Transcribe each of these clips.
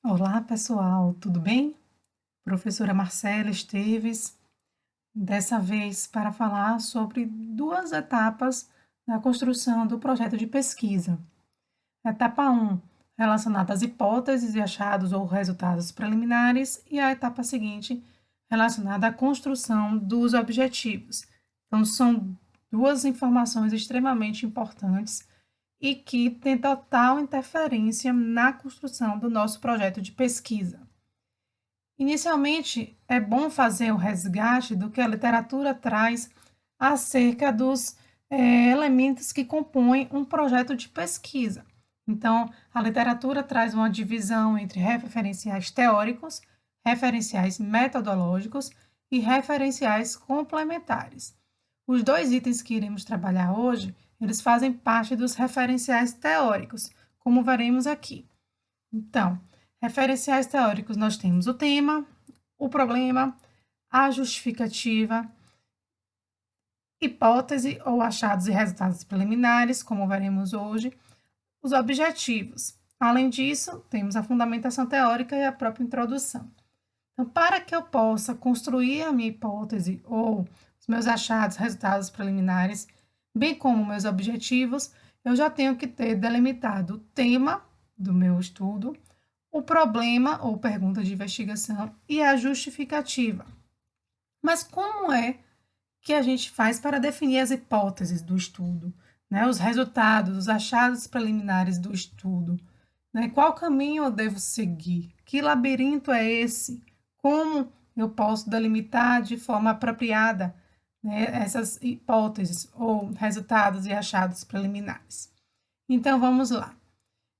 Olá, pessoal, tudo bem? Professora Marcela Esteves, dessa vez para falar sobre duas etapas da construção do projeto de pesquisa. Etapa 1, relacionada às hipóteses e achados ou resultados preliminares, e a etapa seguinte, relacionada à construção dos objetivos. Então, são duas informações extremamente importantes e que têm total interferência na construção do nosso projeto de pesquisa. Inicialmente, é bom fazer o resgate do que a literatura traz acerca dos elementos que compõem um projeto de pesquisa. Então, a literatura traz uma divisão entre referenciais teóricos, referenciais metodológicos e referenciais complementares. Os dois itens que iremos trabalhar hoje, eles fazem parte dos referenciais teóricos, como veremos aqui. Então, referenciais teóricos, nós temos o tema, o problema, a justificativa, hipótese ou achados e resultados preliminares, como veremos hoje, os objetivos. Além disso, temos a fundamentação teórica e a própria introdução. Então, para que eu possa construir a minha hipótese ou os meus achados, resultados preliminares, bem como meus objetivos, eu já tenho que ter delimitado o tema do meu estudo, o problema ou pergunta de investigação e a justificativa. Mas como é que a gente faz para definir as hipóteses do estudo, né? Os resultados, os achados preliminares do estudo, né? Qual caminho eu devo seguir? Que labirinto é esse? Como eu posso delimitar de forma apropriada, né, essas hipóteses ou resultados e achados preliminares? Então, vamos lá.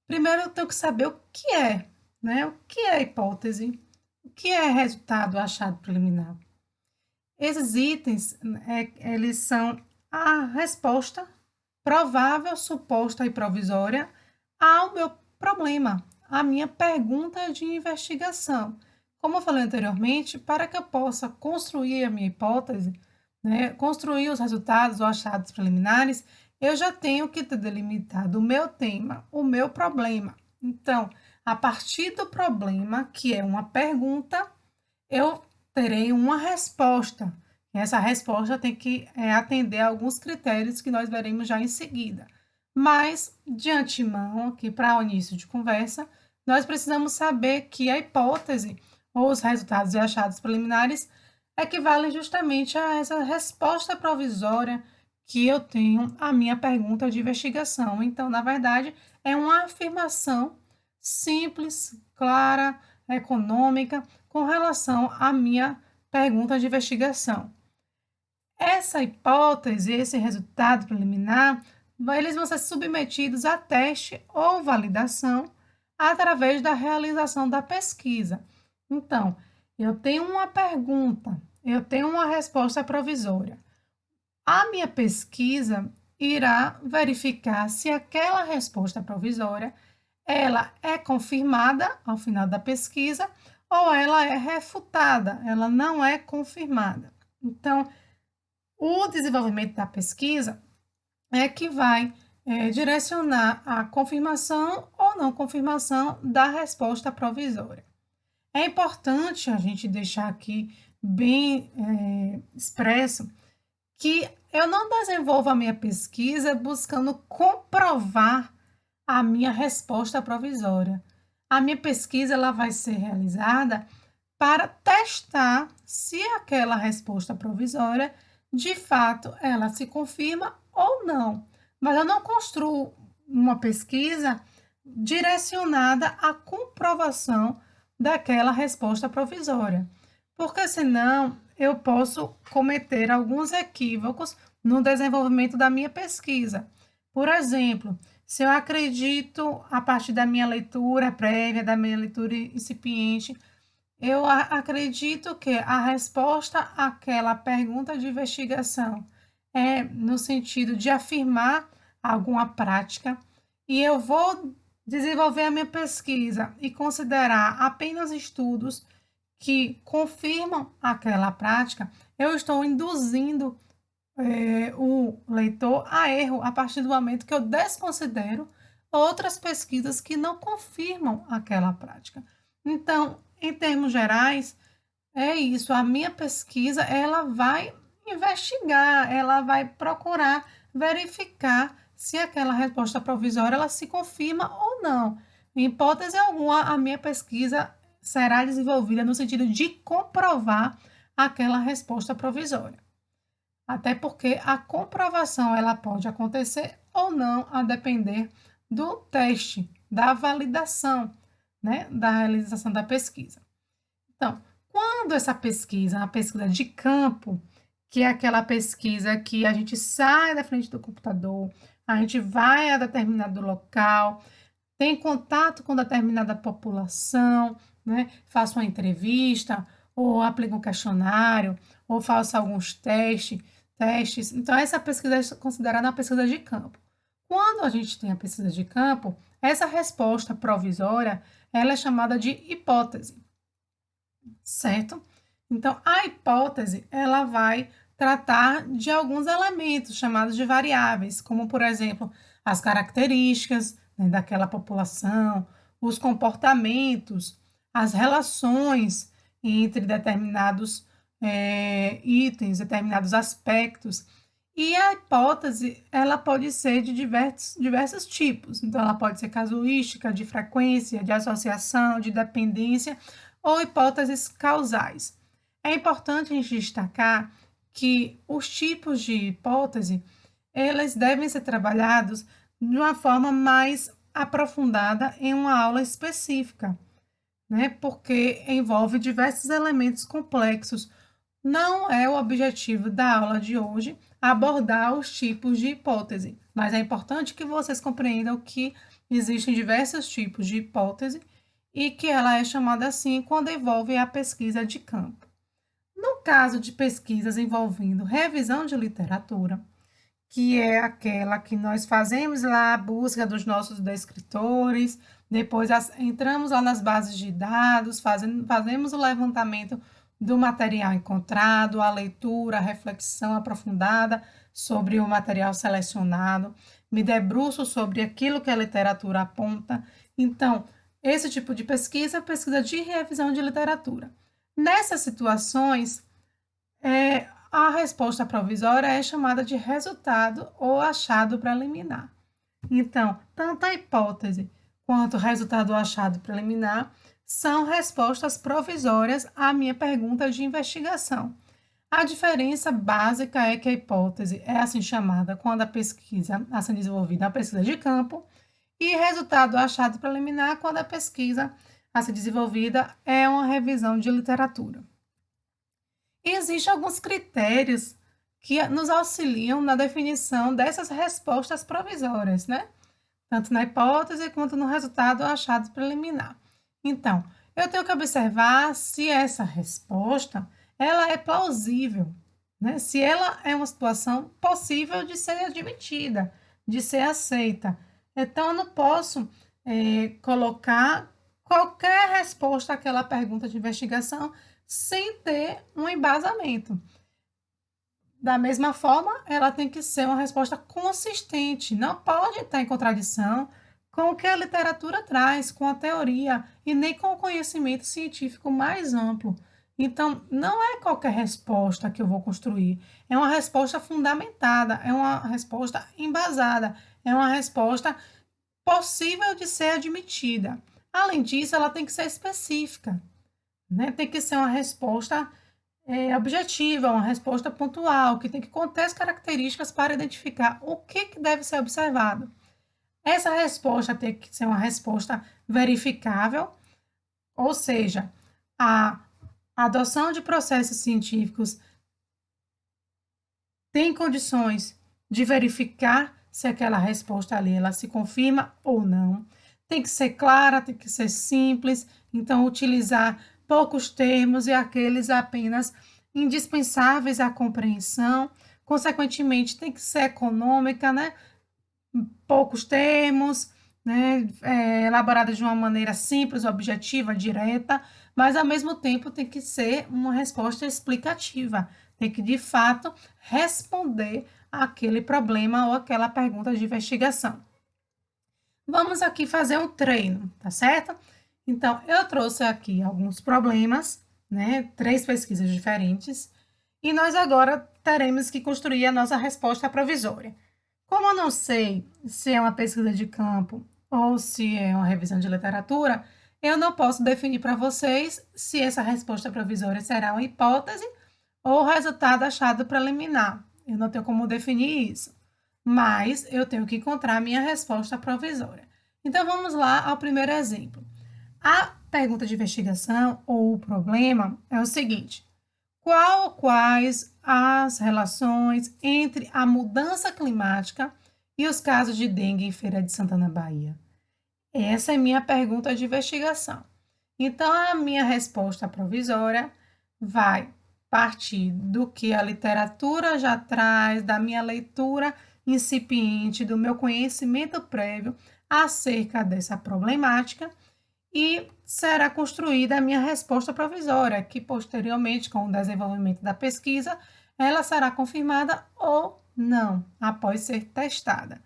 Primeiro, eu tenho que saber o que é, né? O que é hipótese? O que é resultado achado preliminar? Esses itens, eles são a resposta provável, suposta e provisória ao meu problema, à minha pergunta de investigação. Como eu falei anteriormente, para que eu possa construir a minha hipótese, né, construir os resultados ou achados preliminares, eu já tenho que ter delimitado o meu tema, o meu problema. Então, a partir do problema, que é uma pergunta, eu terei uma resposta. Essa resposta tem que atender a alguns critérios que nós veremos já em seguida. Mas, de antemão, aqui para o início de conversa, nós precisamos saber que a hipótese ou os resultados e achados preliminares equivalem justamente a essa resposta provisória que eu tenho à minha pergunta de investigação. Então, na verdade, é uma afirmação simples, clara, econômica, com relação à minha pergunta de investigação. Essa hipótese, esse resultado preliminar, eles vão ser submetidos a teste ou validação através da realização da pesquisa. Então, eu tenho uma pergunta, eu tenho uma resposta provisória. A minha pesquisa irá verificar se aquela resposta provisória ela é confirmada ao final da pesquisa ou ela é refutada, ela não é confirmada. Então, o desenvolvimento da pesquisa é que vai direcionar a confirmação ou não confirmação da resposta provisória. É importante a gente deixar aqui bem expresso que eu não desenvolvo a minha pesquisa buscando comprovar a minha resposta provisória. A minha pesquisa ela vai ser realizada para testar se aquela resposta provisória, de fato, ela se confirma ou não. Mas eu não construo uma pesquisa direcionada à comprovação daquela resposta provisória, porque senão eu posso cometer alguns equívocos no desenvolvimento da minha pesquisa. Por exemplo, se eu acredito, a partir da minha leitura prévia, da minha leitura incipiente, eu acredito que a resposta àquela pergunta de investigação é no sentido de afirmar alguma prática, e eu vou desenvolver a minha pesquisa e considerar apenas estudos que confirmam aquela prática, eu estou induzindo o leitor a erro a partir do momento que eu desconsidero outras pesquisas que não confirmam aquela prática. Então, em termos gerais, é isso. A minha pesquisa, ela vai investigar, ela vai procurar verificar se aquela resposta provisória ela se confirma ou não. Em hipótese alguma, a minha pesquisa será desenvolvida no sentido de comprovar aquela resposta provisória. Até porque a comprovação ela pode acontecer ou não, a depender do teste, da validação, né, da realização da pesquisa. Então, quando essa pesquisa, a pesquisa de campo, que é aquela pesquisa que a gente sai da frente do computador, a gente vai a determinado local, tem contato com determinada população, né? Faça uma entrevista, ou aplica um questionário, ou faça alguns testes. Então, essa pesquisa é considerada uma pesquisa de campo. Quando a gente tem a pesquisa de campo, essa resposta provisória, ela é chamada de hipótese, certo? Então, a hipótese, ela vai tratar de alguns elementos chamados de variáveis, como, por exemplo, as características, né, daquela população, os comportamentos, as relações entre determinados itens, determinados aspectos. E a hipótese, ela pode ser de diversos tipos. Então, ela pode ser casuística, de frequência, de associação, de dependência ou hipóteses causais. É importante a gente destacar que os tipos de hipótese, eles devem ser trabalhados de uma forma mais aprofundada em uma aula específica, né? Porque envolve diversos elementos complexos. Não é o objetivo da aula de hoje abordar os tipos de hipótese, mas é importante que vocês compreendam que existem diversos tipos de hipótese e que ela é chamada assim quando envolve a pesquisa de campo. No caso de pesquisas envolvendo revisão de literatura, que é aquela que nós fazemos lá a busca dos nossos descritores, depois entramos lá nas bases de dados, fazemos o levantamento do material encontrado, a leitura, a reflexão aprofundada sobre o material selecionado, me debruço sobre aquilo que a literatura aponta. Então, esse tipo de pesquisa é pesquisa de revisão de literatura. Nessas situações, a resposta provisória é chamada de resultado ou achado preliminar. Então, tanto a hipótese quanto o resultado ou achado preliminar são respostas provisórias à minha pergunta de investigação. A diferença básica é que a hipótese é assim chamada quando a pesquisa está sendo desenvolvida, a pesquisa de campo, e resultado achado preliminar quando a pesquisa a ser desenvolvida é uma revisão de literatura. E existem alguns critérios que nos auxiliam na definição dessas respostas provisórias, né? Tanto na hipótese quanto no resultado achado preliminar. Então, eu tenho que observar se essa resposta ela é plausível, né? Se ela é uma situação possível de ser admitida, de ser aceita. Então, eu não posso colocar qualquer resposta àquela pergunta de investigação sem ter um embasamento. Da mesma forma, ela tem que ser uma resposta consistente, não pode estar em contradição com o que a literatura traz, com a teoria e nem com o conhecimento científico mais amplo. Então, não é qualquer resposta que eu vou construir, é uma resposta fundamentada, é uma resposta embasada, é uma resposta possível de ser admitida. Além disso, ela tem que ser específica, né? Tem que ser uma resposta objetiva, uma resposta pontual, que tem que conter as características para identificar o que deve ser observado. Essa resposta tem que ser uma resposta verificável, ou seja, a adoção de processos científicos tem condições de verificar se aquela resposta ali ela se confirma ou não. Tem que ser clara, tem que ser simples, então utilizar poucos termos e aqueles apenas indispensáveis à compreensão. Consequentemente, tem que ser econômica, né? Poucos termos, né? Elaborada de uma maneira simples, objetiva, direta, mas ao mesmo tempo tem que ser uma resposta explicativa. Tem que, de fato, responder àquele problema ou aquela pergunta de investigação. Vamos aqui fazer um treino, tá certo? Então, eu trouxe aqui alguns problemas, né? 3 pesquisas diferentes, e nós agora teremos que construir a nossa resposta provisória. Como eu não sei se é uma pesquisa de campo ou se é uma revisão de literatura, eu não posso definir para vocês se essa resposta provisória será uma hipótese ou resultado achado preliminar. Eu não tenho como definir isso, mas eu tenho que encontrar a minha resposta provisória. Então, vamos lá ao primeiro exemplo. A pergunta de investigação ou o problema é o seguinte: qual ou quais as relações entre a mudança climática e os casos de dengue em Feira de Santana, Bahia? Essa é minha pergunta de investigação. Então, a minha resposta provisória vai partir do que a literatura já traz, da minha leitura incipiente, do meu conhecimento prévio acerca dessa problemática e será construída a minha resposta provisória, que posteriormente, com o desenvolvimento da pesquisa, ela será confirmada ou não, após ser testada.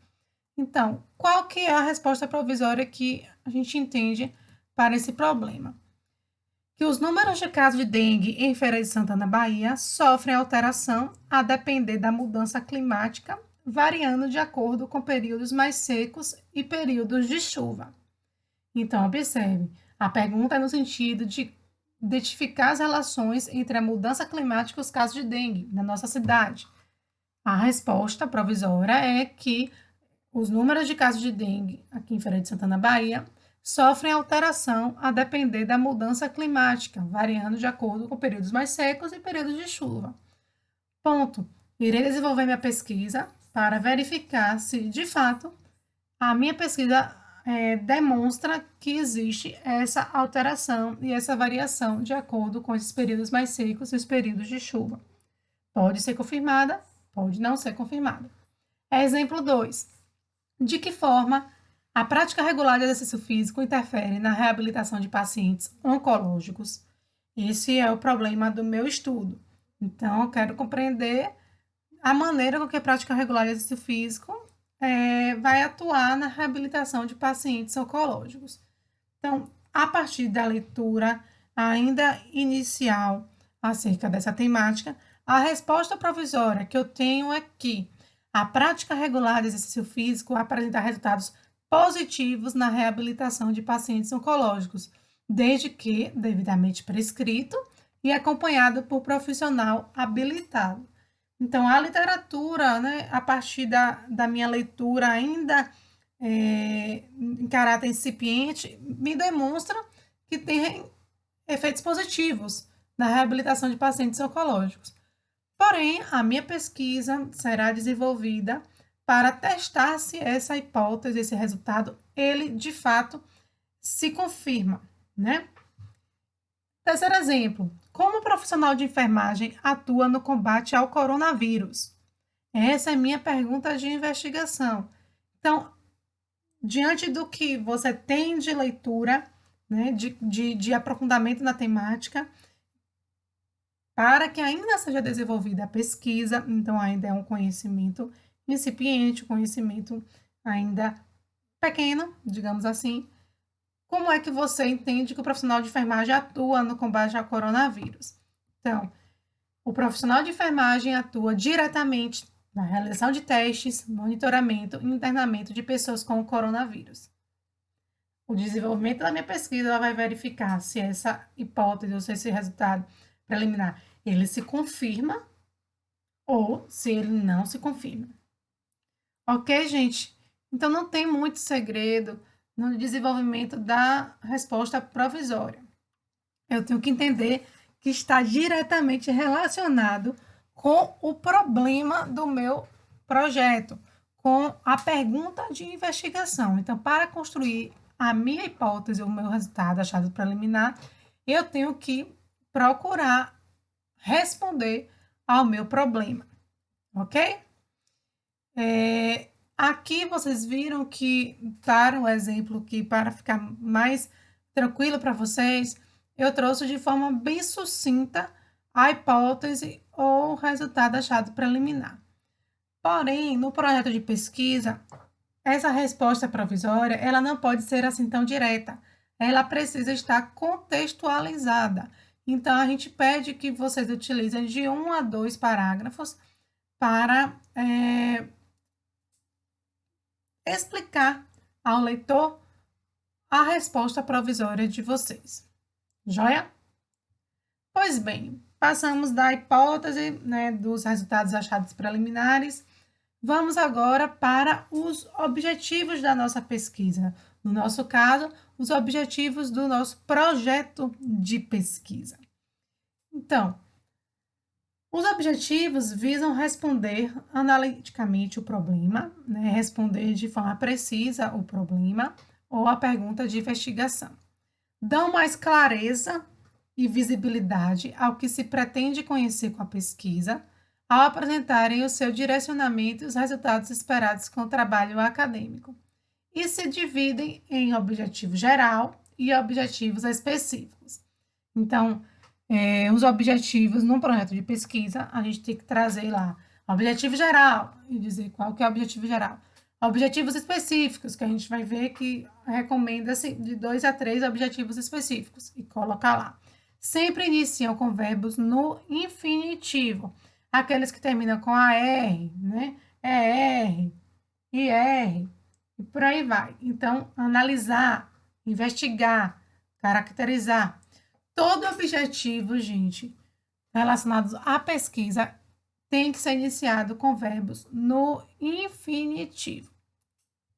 Então, qual que é a resposta provisória que a gente entende para esse problema? Que os números de casos de dengue em Feira de Santana, Bahia, sofrem alteração a depender da mudança climática, variando de acordo com períodos mais secos e períodos de chuva. Então, observe, a pergunta é no sentido de identificar as relações entre a mudança climática e os casos de dengue na nossa cidade. A resposta provisória é que os números de casos de dengue aqui em Feira de Santana, Bahia, sofrem alteração a depender da mudança climática, variando de acordo com períodos mais secos e períodos de chuva. Ponto. Irei desenvolver minha pesquisa para verificar se, de fato, a minha pesquisa demonstra que existe essa alteração e essa variação de acordo com esses períodos mais secos e os períodos de chuva. Pode ser confirmada, pode não ser confirmada. Exemplo 2. De que forma a prática regular de exercício físico interfere na reabilitação de pacientes oncológicos? Esse é o problema do meu estudo. Então, eu quero compreender a maneira com que a prática regular de exercício físico vai atuar na reabilitação de pacientes oncológicos. Então, a partir da leitura ainda inicial acerca dessa temática, a resposta provisória que eu tenho é que a prática regular de exercício físico apresenta resultados positivos na reabilitação de pacientes oncológicos, desde que devidamente prescrito e acompanhado por profissional habilitado. Então, a literatura, né, a partir da minha leitura ainda em caráter incipiente, me demonstra que tem efeitos positivos na reabilitação de pacientes oncológicos. Porém, a minha pesquisa será desenvolvida para testar se essa hipótese, esse resultado, ele de fato se confirma, né? Terceiro exemplo, como o profissional de enfermagem atua no combate ao coronavírus? Essa é minha pergunta de investigação. Então, diante do que você tem de leitura, né, de aprofundamento na temática, para que ainda seja desenvolvida a pesquisa, então ainda é um conhecimento incipiente, conhecimento ainda pequeno, digamos assim. Como é que você entende que o profissional de enfermagem atua no combate ao coronavírus? Então, o profissional de enfermagem atua diretamente na realização de testes, monitoramento e internamento de pessoas com o coronavírus. O desenvolvimento da minha pesquisa vai verificar se essa hipótese ou se esse resultado preliminar ele se confirma ou se ele não se confirma. Ok, gente? Então, não tem muito segredo no desenvolvimento da resposta provisória. Eu tenho que entender que está diretamente relacionado com o problema do meu projeto, com a pergunta de investigação. Então, para construir a minha hipótese, o meu resultado achado preliminar, eu tenho que procurar responder ao meu problema, ok? Aqui vocês viram que daram um exemplo que para ficar mais tranquilo para vocês, eu trouxe de forma bem sucinta a hipótese ou o resultado achado preliminar. Porém, no projeto de pesquisa, essa resposta provisória, ela não pode ser assim tão direta. ela precisa estar contextualizada. Então, a gente pede que vocês utilizem de 1 a 2 parágrafos para explicar ao leitor a resposta provisória de vocês. Joia? Pois bem, passamos da hipótese, né, dos resultados achados preliminares. Vamos agora para os objetivos da nossa pesquisa. No nosso caso, os objetivos do nosso projeto de pesquisa. Então, os objetivos visam responder analiticamente o problema, né, responder de forma precisa o problema ou a pergunta de investigação. Dão mais clareza e visibilidade ao que se pretende conhecer com a pesquisa, ao apresentarem o seu direcionamento e os resultados esperados com o trabalho acadêmico, e se dividem em objetivo geral e objetivos específicos. Então, os objetivos num projeto de pesquisa, a gente tem que trazer lá objetivo geral e dizer qual que é o objetivo geral. Objetivos específicos, que a gente vai ver que recomenda-se de 2 a 3 objetivos específicos e colocar lá. Sempre iniciam com verbos no infinitivo, aqueles que terminam com AR, né? ER, IR, e por aí vai. Então, analisar, investigar, caracterizar. Todo objetivo, gente, relacionado à pesquisa, tem que ser iniciado com verbos no infinitivo,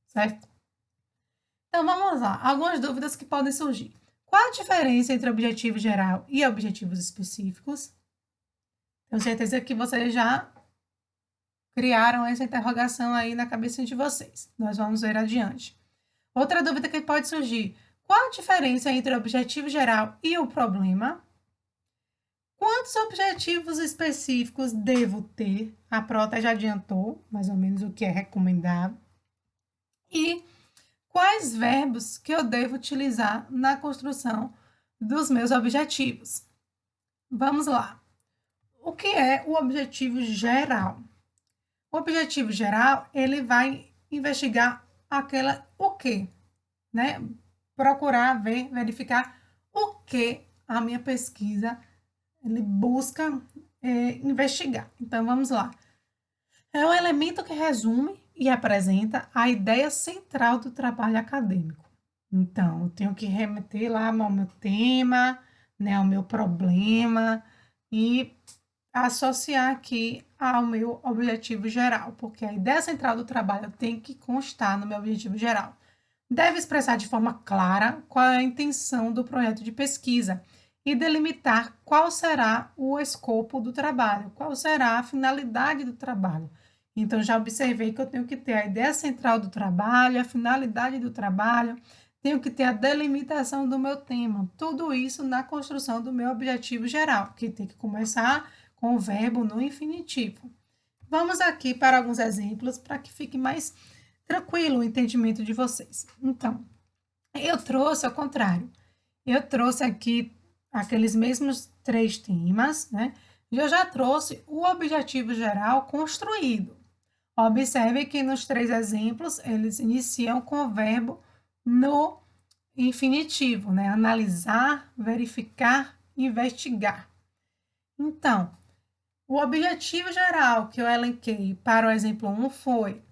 certo? Então, vamos lá. Algumas dúvidas que podem surgir. Qual a diferença entre objetivo geral e objetivos específicos? Tenho certeza que vocês já criaram essa interrogação aí na cabeça de vocês. Nós vamos ver adiante. Outra dúvida que pode surgir. Qual a diferença entre o objetivo geral e o problema? Quantos objetivos específicos devo ter? A Prota já adiantou, mais ou menos, o que é recomendado. E quais verbos que eu devo utilizar na construção dos meus objetivos? Vamos lá. O que é o objetivo geral? O objetivo geral, ele vai investigar o quê, né? Procurar ver, verificar o que a minha pesquisa ele busca investigar. Então, vamos lá. É um elemento que resume e apresenta a ideia central do trabalho acadêmico. Então, eu tenho que remeter lá ao meu tema, né, ao meu problema e associar aqui ao meu objetivo geral, porque a ideia central do trabalho tem que constar no meu objetivo geral. Deve expressar de forma clara qual é a intenção do projeto de pesquisa e delimitar qual será o escopo do trabalho, qual será a finalidade do trabalho. Então, já observei que eu tenho que ter a ideia central do trabalho, a finalidade do trabalho, tenho que ter a delimitação do meu tema, tudo isso na construção do meu objetivo geral, que tem que começar com o verbo no infinitivo. Vamos aqui para alguns exemplos para que fique mais tranquilo o entendimento de vocês. Então, eu trouxe ao contrário. Eu trouxe aqui aqueles mesmos 3 temas, né? Eu já trouxe o objetivo geral construído. Observe que nos 3 exemplos, eles iniciam com o verbo no infinitivo, né? Analisar, verificar, investigar. Então, o objetivo geral que eu elenquei para o exemplo 1 foi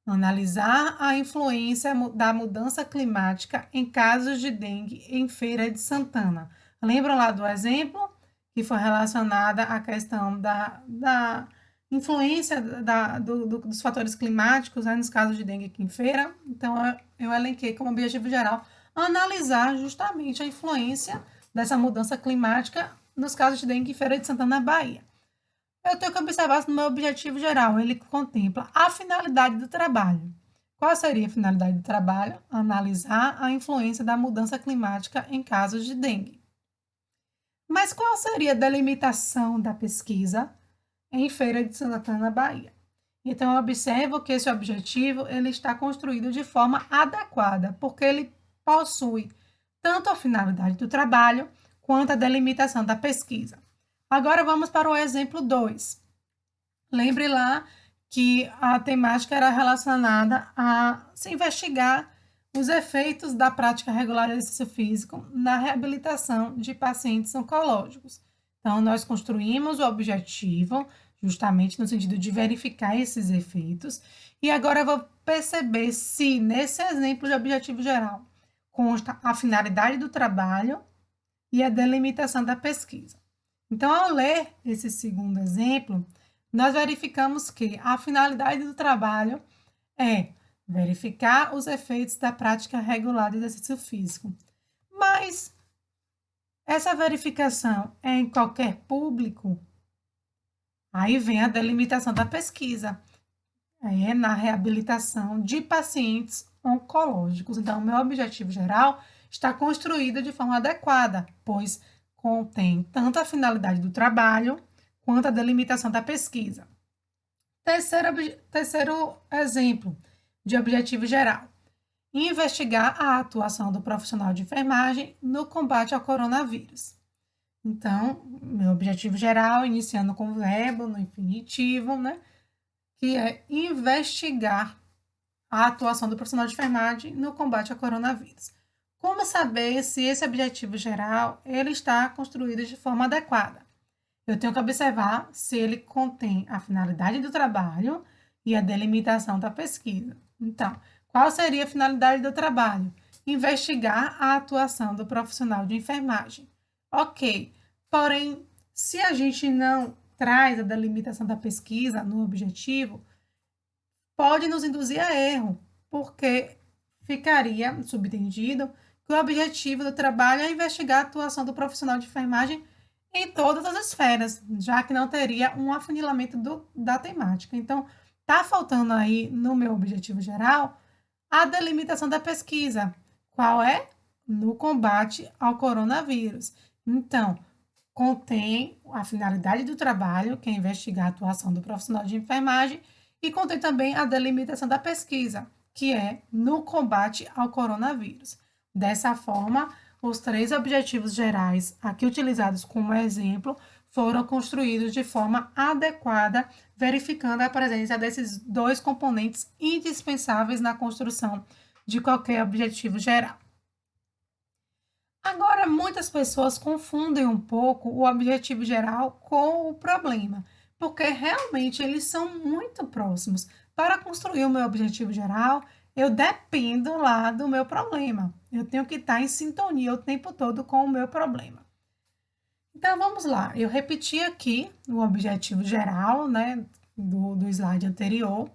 analisar a influência da mudança climática em casos de dengue em Feira de Santana. Lembram lá do exemplo que foi relacionada à questão da influência dos fatores climáticos, né, nos casos de dengue aqui em Feira? Então, eu elenquei como objetivo geral analisar justamente a influência dessa mudança climática nos casos de dengue em Feira de Santana, Bahia. Eu tenho que observar no meu objetivo geral, ele contempla a finalidade do trabalho. Qual seria a finalidade do trabalho? Analisar a influência da mudança climática em casos de dengue. Mas qual seria a delimitação da pesquisa em Feira de Santana, Bahia? Então, eu observo que esse objetivo ele está construído de forma adequada, porque ele possui tanto a finalidade do trabalho quanto a delimitação da pesquisa. Agora vamos para o exemplo 2. Lembre lá que a temática era relacionada a se investigar os efeitos da prática regular de exercício físico na reabilitação de pacientes oncológicos. Então, nós construímos o objetivo, justamente no sentido de verificar esses efeitos, e agora eu vou perceber se, nesse exemplo de objetivo geral, consta a finalidade do trabalho e a delimitação da pesquisa. Então, ao ler esse segundo exemplo, nós verificamos que a finalidade do trabalho é verificar os efeitos da prática regular de exercício físico. Mas essa verificação é em qualquer público? Aí vem a delimitação da pesquisa. Aí é na reabilitação de pacientes oncológicos. Então, o meu objetivo geral está construído de forma adequada, pois contém tanto a finalidade do trabalho quanto a delimitação da pesquisa. Terceiro exemplo de objetivo geral: investigar a atuação do profissional de enfermagem no combate ao coronavírus. Então, meu objetivo geral, iniciando com o verbo no infinitivo, né, que é investigar a atuação do profissional de enfermagem no combate ao coronavírus. Como saber se esse objetivo geral ele está construído de forma adequada? Eu tenho que observar se ele contém a finalidade do trabalho e a delimitação da pesquisa. Então, qual seria a finalidade do trabalho? Investigar a atuação do profissional de enfermagem. Ok, porém, se a gente não traz a delimitação da pesquisa no objetivo, pode nos induzir a erro, porque ficaria subentendido que o objetivo do trabalho é investigar a atuação do profissional de enfermagem em todas as esferas, já que não teria um afunilamento da temática. Então, está faltando aí no meu objetivo geral a delimitação da pesquisa. Qual é? No combate ao coronavírus. Então, contém a finalidade do trabalho, que é investigar a atuação do profissional de enfermagem, e contém também a delimitação da pesquisa, que é no combate ao coronavírus. Dessa forma, os 3 objetivos gerais aqui utilizados como exemplo foram construídos de forma adequada, verificando a presença desses 2 componentes indispensáveis na construção de qualquer objetivo geral. Agora, muitas pessoas confundem um pouco o objetivo geral com o problema, porque realmente eles são muito próximos. Para construir o meu objetivo geral, eu dependo lá do meu problema. Eu tenho que estar em sintonia o tempo todo com o meu problema. Então, vamos lá. Eu repeti aqui o objetivo geral, né, do slide anterior,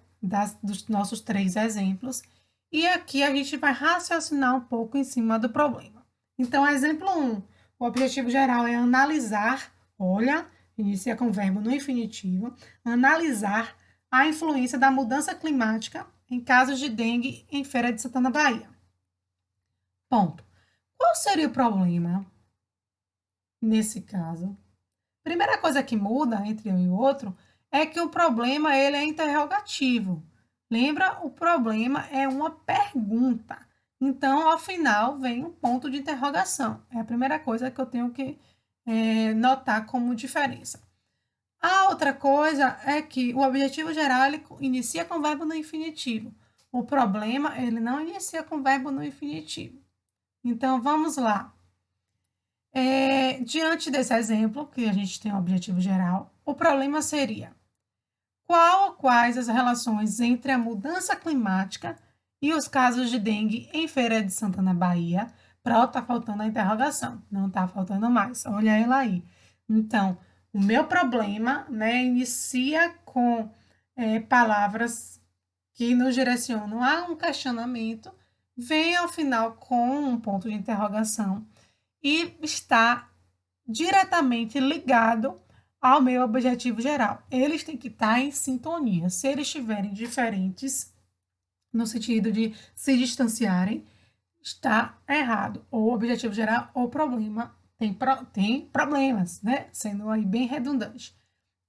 dos nossos 3 exemplos. E aqui a gente vai raciocinar um pouco em cima do problema. Então, exemplo 1, o objetivo geral é analisar, olha, inicia com o verbo no infinitivo, analisar a influência da mudança climática em casos de dengue em Feira de Santana, Bahia. Ponto. Qual seria o problema nesse caso? Primeira coisa que muda entre um e outro é que o problema ele é interrogativo. Lembra? O problema é uma pergunta. Então, ao final, vem um ponto de interrogação. É a primeira coisa que eu tenho que notar como diferença. A outra coisa é que o objetivo geral ele inicia com o verbo no infinitivo. O problema, ele não inicia com o verbo no infinitivo. Então, vamos lá. Diante desse exemplo, que a gente tem um objetivo geral, o problema seria qual ou quais as relações entre a mudança climática e os casos de dengue em Feira de Santana, Bahia. Pronto, tá faltando a interrogação. Não tá faltando mais. Olha ela aí. Então, o meu problema, né, inicia com palavras que nos direcionam a um questionamento, vem ao final com um ponto de interrogação e está diretamente ligado ao meu objetivo geral. Eles têm que estar em sintonia. Se eles estiverem diferentes, no sentido de se distanciarem, está errado. Ou objetivo geral ou problema tem problemas, né? Sendo aí bem redundante.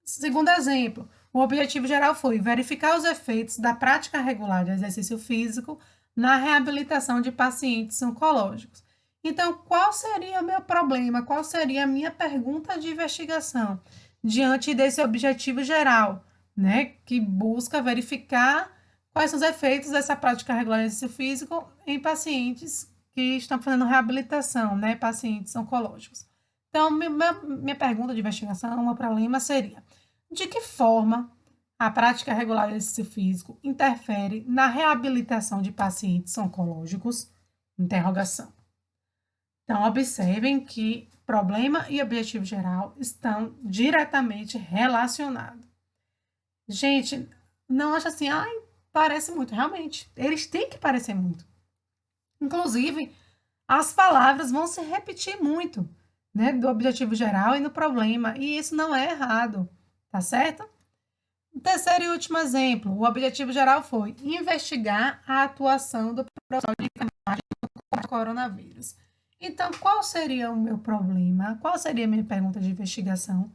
Segundo exemplo, o objetivo geral foi verificar os efeitos da prática regular de exercício físico na reabilitação de pacientes oncológicos. Então, qual seria o meu problema? Qual seria a minha pergunta de investigação diante desse objetivo geral, né? Que busca verificar Quais são os efeitos dessa prática regular de exercício físico em pacientes que estão fazendo reabilitação, né? Pacientes oncológicos. Então, minha pergunta de investigação, meu problema seria: de que forma a prática regular de exercício físico interfere na reabilitação de pacientes oncológicos? Interrogação. Então, observem que problema e objetivo geral estão diretamente relacionados. Gente, não acha assim, ai, parece muito. Realmente, eles têm que parecer muito. Inclusive, as palavras vão se repetir muito, né, do objetivo geral e no problema, e isso não é errado, tá certo? O terceiro e último exemplo, o objetivo geral foi investigar a atuação do profissional de enfermagem no coronavírus. Então, qual seria o meu problema? Qual seria a minha pergunta de investigação?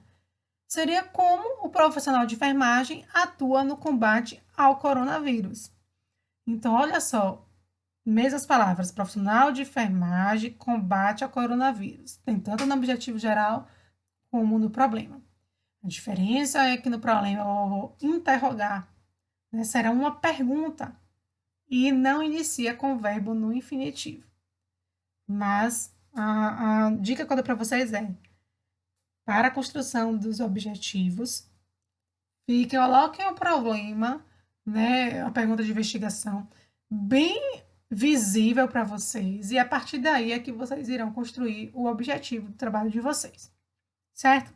Seria como o profissional de enfermagem atua no combate ao coronavírus. Então, olha só, mesmas palavras, profissional de enfermagem combate ao coronavírus. Tem tanto no objetivo geral como no problema. A diferença é que no problema eu vou interrogar, né? Será uma pergunta e não inicia com o verbo no infinitivo. Mas a dica que eu dou para vocês é: para a construção dos objetivos, coloquem o problema, né, a pergunta de investigação, bem visível para vocês, e a partir daí é que vocês irão construir o objetivo do trabalho de vocês, certo?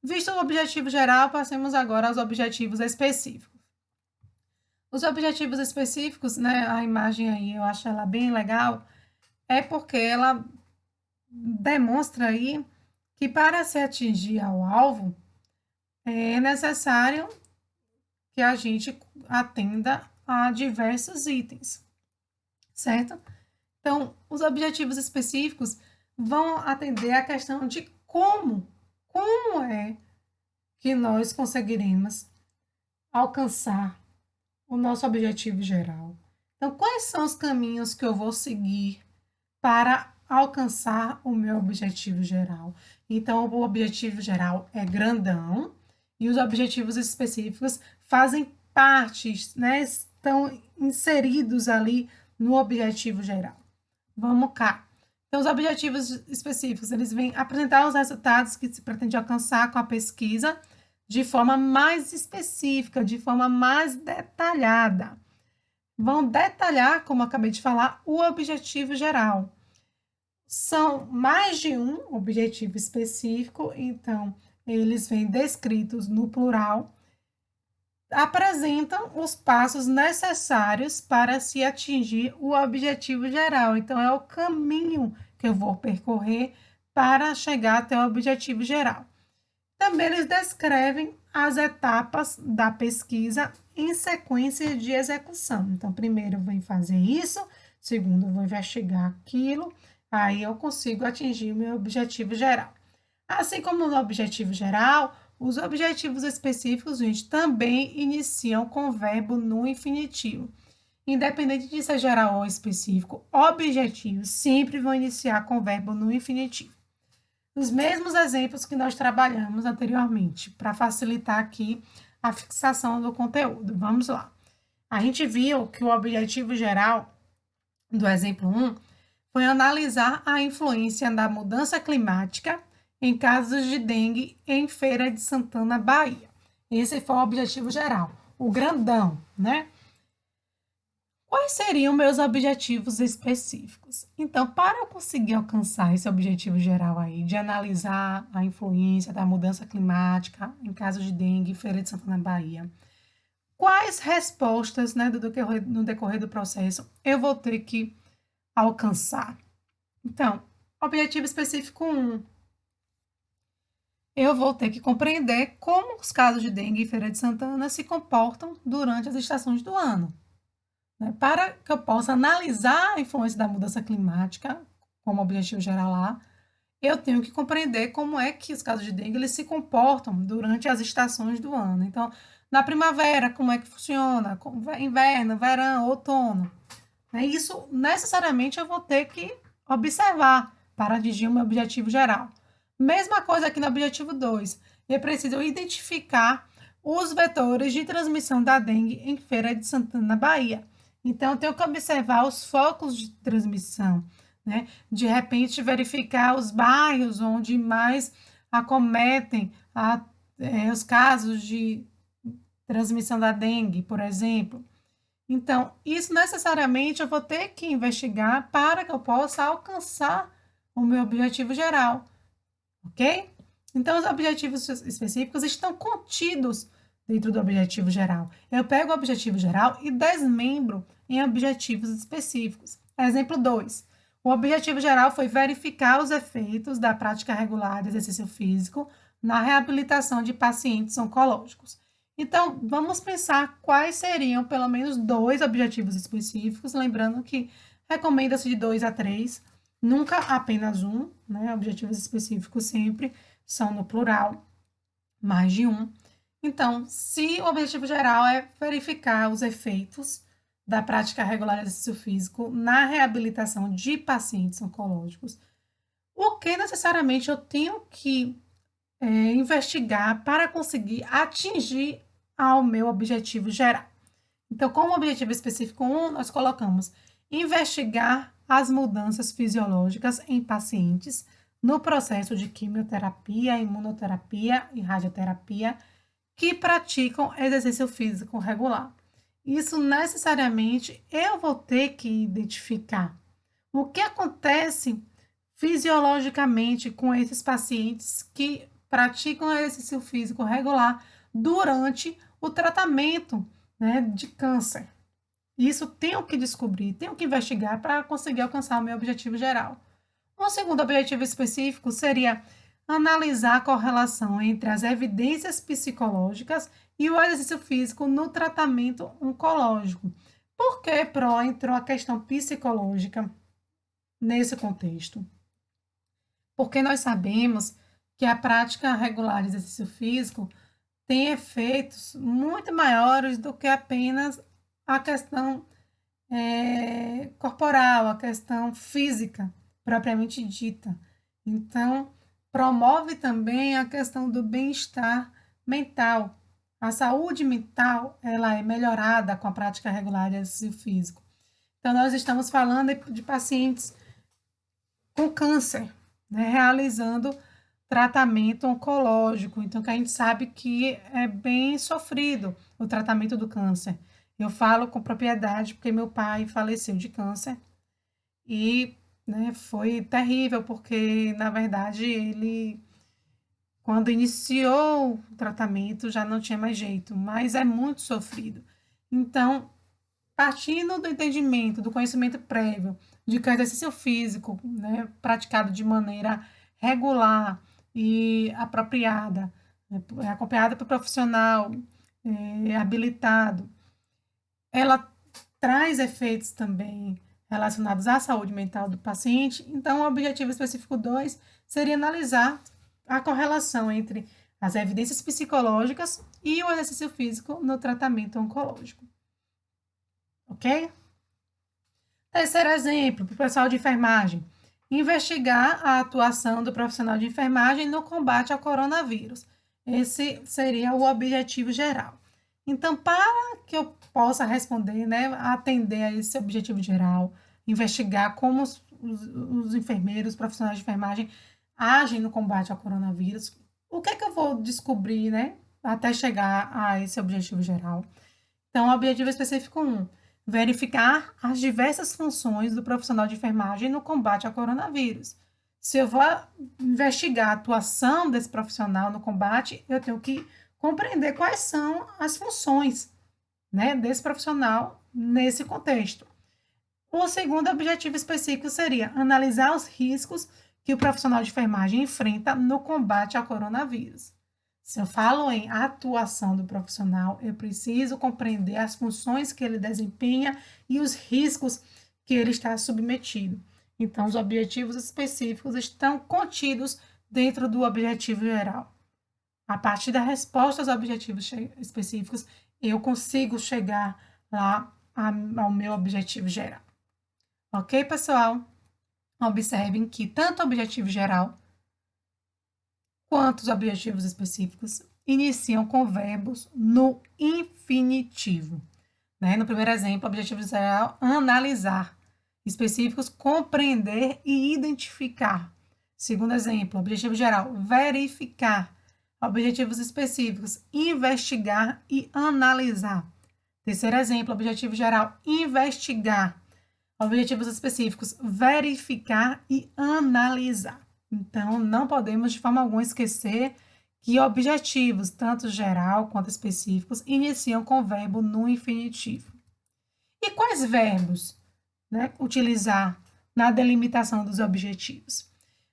Visto o objetivo geral, passemos agora aos objetivos específicos. Os objetivos específicos, né, a imagem aí, eu acho ela bem legal, é porque ela demonstra aí que para se atingir ao alvo, é necessário que a gente atenda a diversos itens, certo? Então, os objetivos específicos vão atender à questão de como é que nós conseguiremos alcançar o nosso objetivo geral. Então, quais são os caminhos que eu vou seguir para alcançar o meu objetivo geral? Então, o objetivo geral é grandão e os objetivos específicos fazem parte, né, estão inseridos ali no objetivo geral. Vamos cá. Então, os objetivos específicos, eles vêm apresentar os resultados que se pretende alcançar com a pesquisa de forma mais específica, de forma mais detalhada. Vão detalhar, como eu acabei de falar, o objetivo geral. São mais de um objetivo específico, então eles vêm descritos no plural, apresentam os passos necessários para se atingir o objetivo geral. Então, é o caminho que eu vou percorrer para chegar até o objetivo geral. Também eles descrevem as etapas da pesquisa em sequência de execução. Então, primeiro eu vou fazer isso, segundo eu vou investigar aquilo, aí eu consigo atingir o meu objetivo geral. Assim como no objetivo geral, os objetivos específicos, gente, também iniciam com o verbo no infinitivo. Independente de ser geral ou específico, objetivos sempre vão iniciar com o verbo no infinitivo. Os mesmos exemplos que nós trabalhamos anteriormente, para facilitar aqui a fixação do conteúdo. Vamos lá. A gente viu que o objetivo geral do exemplo 1 foi analisar a influência da mudança climática em casos de dengue em Feira de Santana, Bahia. Esse foi o objetivo geral, o grandão, né? Quais seriam meus objetivos específicos? Então, para eu conseguir alcançar esse objetivo geral aí, de analisar a influência da mudança climática em casos de dengue em Feira de Santana, Bahia, quais respostas, né, no decorrer do processo eu vou ter que alcançar? Então, objetivo específico 1. Eu vou ter que compreender como os casos de dengue em Feira de Santana se comportam durante as estações do ano. Para que eu possa analisar a influência da mudança climática, como objetivo geral lá, eu tenho que compreender como é que os casos de dengue eles se comportam durante as estações do ano. Então, na primavera, como é que funciona? Inverno, verão, outono. Isso necessariamente eu vou ter que observar para atingir o meu objetivo geral. Mesma coisa aqui no objetivo 2. Eu preciso identificar os vetores de transmissão da dengue em Feira de Santana, Bahia. Então, eu tenho que observar os focos de transmissão, né? De repente, verificar os bairros onde mais acometem os casos de transmissão da dengue, por exemplo. Então, isso necessariamente eu vou ter que investigar para que eu possa alcançar o meu objetivo geral, ok? Então, os objetivos específicos estão contidos dentro do objetivo geral. Eu pego o objetivo geral e desmembro em objetivos específicos. Exemplo 2. O objetivo geral foi verificar os efeitos da prática regular de exercício físico na reabilitação de pacientes oncológicos. Então, vamos pensar quais seriam pelo menos 2 objetivos específicos, lembrando que recomenda-se de 2 a 3, nunca apenas um, né? Objetivos específicos sempre são no plural, mais de um. Então, se o objetivo geral é verificar os efeitos da prática regular de exercício físico na reabilitação de pacientes oncológicos, o que necessariamente eu tenho que investigar para conseguir atingir ao meu objetivo geral. Então, como objetivo específico 1, nós colocamos investigar as mudanças fisiológicas em pacientes no processo de quimioterapia, imunoterapia e radioterapia que praticam exercício físico regular. Isso necessariamente eu vou ter que identificar o que acontece fisiologicamente com esses pacientes que praticam exercício físico regular durante o tratamento, né, de câncer. Isso tenho que descobrir, tenho que investigar para conseguir alcançar o meu objetivo geral. Um segundo objetivo específico seria analisar a correlação entre as evidências psicológicas e o exercício físico no tratamento oncológico. Por que, Pro, entrou a questão psicológica nesse contexto? Porque nós sabemos que a prática regular de exercício físico tem efeitos muito maiores do que apenas a questão corporal, a questão física, propriamente dita. Então, promove também a questão do bem-estar mental. A saúde mental, ela é melhorada com a prática regular de exercício físico. Então, nós estamos falando de pacientes com câncer, né, realizando tratamento oncológico. Então, que a gente sabe que é bem sofrido o tratamento do câncer. Eu falo com propriedade porque meu pai faleceu de câncer e, né, foi terrível porque, na verdade, ele, quando iniciou o tratamento, já não tinha mais jeito, mas é muito sofrido. Então, partindo do entendimento, do conhecimento prévio de que o exercício físico, né, praticado de maneira regular e apropriada, né, acompanhada por profissional habilitado, ela traz efeitos também relacionados à saúde mental do paciente. Então, o objetivo específico 2 seria analisar a correlação entre as evidências psicológicas e o exercício físico no tratamento oncológico. Ok? Terceiro exemplo, para o pessoal de enfermagem. Investigar a atuação do profissional de enfermagem no combate ao coronavírus. Esse seria o objetivo geral. Então, para que eu possa responder, né, atender a esse objetivo geral, investigar como os enfermeiros, os profissionais de enfermagem agem no combate ao coronavírus, o que é que eu vou descobrir, né, até chegar a esse objetivo geral? Então, o objetivo específico 1, verificar as diversas funções do profissional de enfermagem no combate ao coronavírus. Se eu vou investigar a atuação desse profissional no combate, eu tenho que compreender quais são as funções, né, desse profissional nesse contexto. O segundo objetivo específico seria analisar os riscos que o profissional de enfermagem enfrenta no combate ao coronavírus. Se eu falo em atuação do profissional, eu preciso compreender as funções que ele desempenha e os riscos que ele está submetido. Então, os objetivos específicos estão contidos dentro do objetivo geral. A partir da resposta aos objetivos específicos, eu consigo chegar lá ao meu objetivo geral. Ok, pessoal? Observem que tanto o objetivo geral quanto os objetivos específicos iniciam com verbos no infinitivo. Né? No primeiro exemplo, objetivo geral, analisar. Específicos, compreender e identificar. Segundo exemplo, objetivo geral, verificar. Objetivos específicos, investigar e analisar. Terceiro exemplo, objetivo geral, investigar. Objetivos específicos, verificar e analisar. Então, não podemos de forma alguma esquecer que objetivos, tanto geral quanto específicos, iniciam com o verbo no infinitivo. E quais verbos, né, utilizar na delimitação dos objetivos?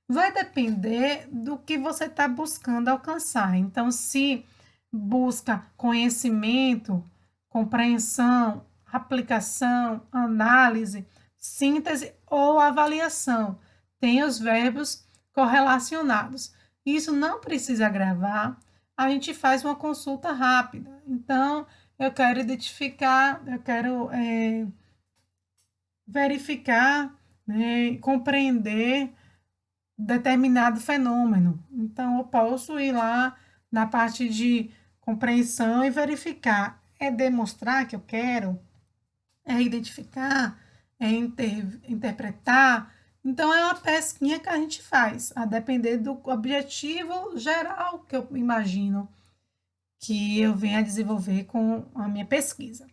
Vai depender do que você está buscando alcançar. Então, se busca conhecimento, compreensão, aplicação, análise, síntese ou avaliação, tem os verbos correlacionados. Isso não precisa gravar, a gente faz uma consulta rápida. Então, eu quero identificar, eu quero verificar, né, compreender determinado fenômeno. Então, eu posso ir lá na parte de compreensão e verificar. É demonstrar que eu quero, é identificar, é interpretar. Então, é uma pesquinha que a gente faz, a depender do objetivo geral que eu imagino que eu venha desenvolver com a minha pesquisa,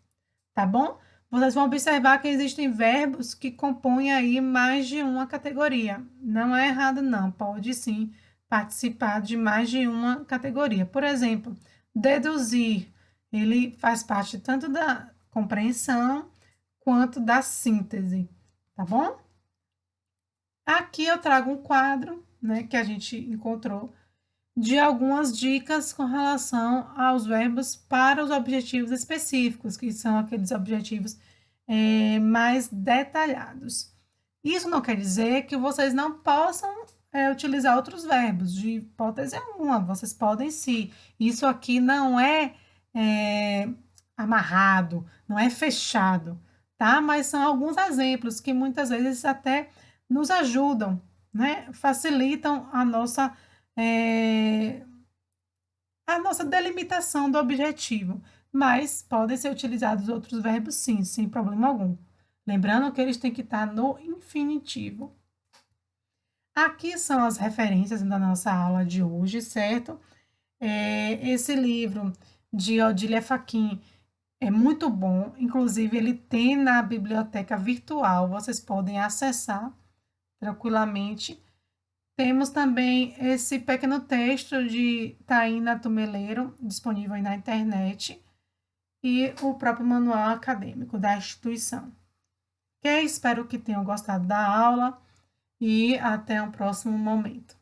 tá bom? Vocês vão observar que existem verbos que compõem aí mais de uma categoria. Não é errado, não. Pode sim participar de mais de uma categoria. Por exemplo, deduzir. Ele faz parte tanto da compreensão quanto da síntese, tá bom? Aqui eu trago um quadro, né, que a gente encontrou de algumas dicas com relação aos verbos para os objetivos específicos, que são aqueles objetivos mais detalhados. Isso não quer dizer que vocês não possam utilizar outros verbos, de hipótese alguma, vocês podem sim. Isso aqui não é amarrado, não é fechado, tá? Mas são alguns exemplos que muitas vezes até nos ajudam, né? Facilitam a nossa delimitação do objetivo, mas podem ser utilizados outros verbos sim, sem problema algum. Lembrando que eles têm que estar no infinitivo. Aqui são as referências da nossa aula de hoje, certo? Esse livro de Odília Fachin é muito bom, inclusive ele tem na biblioteca virtual, vocês podem acessar tranquilamente. Temos também esse pequeno texto de Taina Tumeleiro, disponível aí na internet, e o próprio manual acadêmico da instituição. Ok? Espero que tenham gostado da aula e até um próximo momento.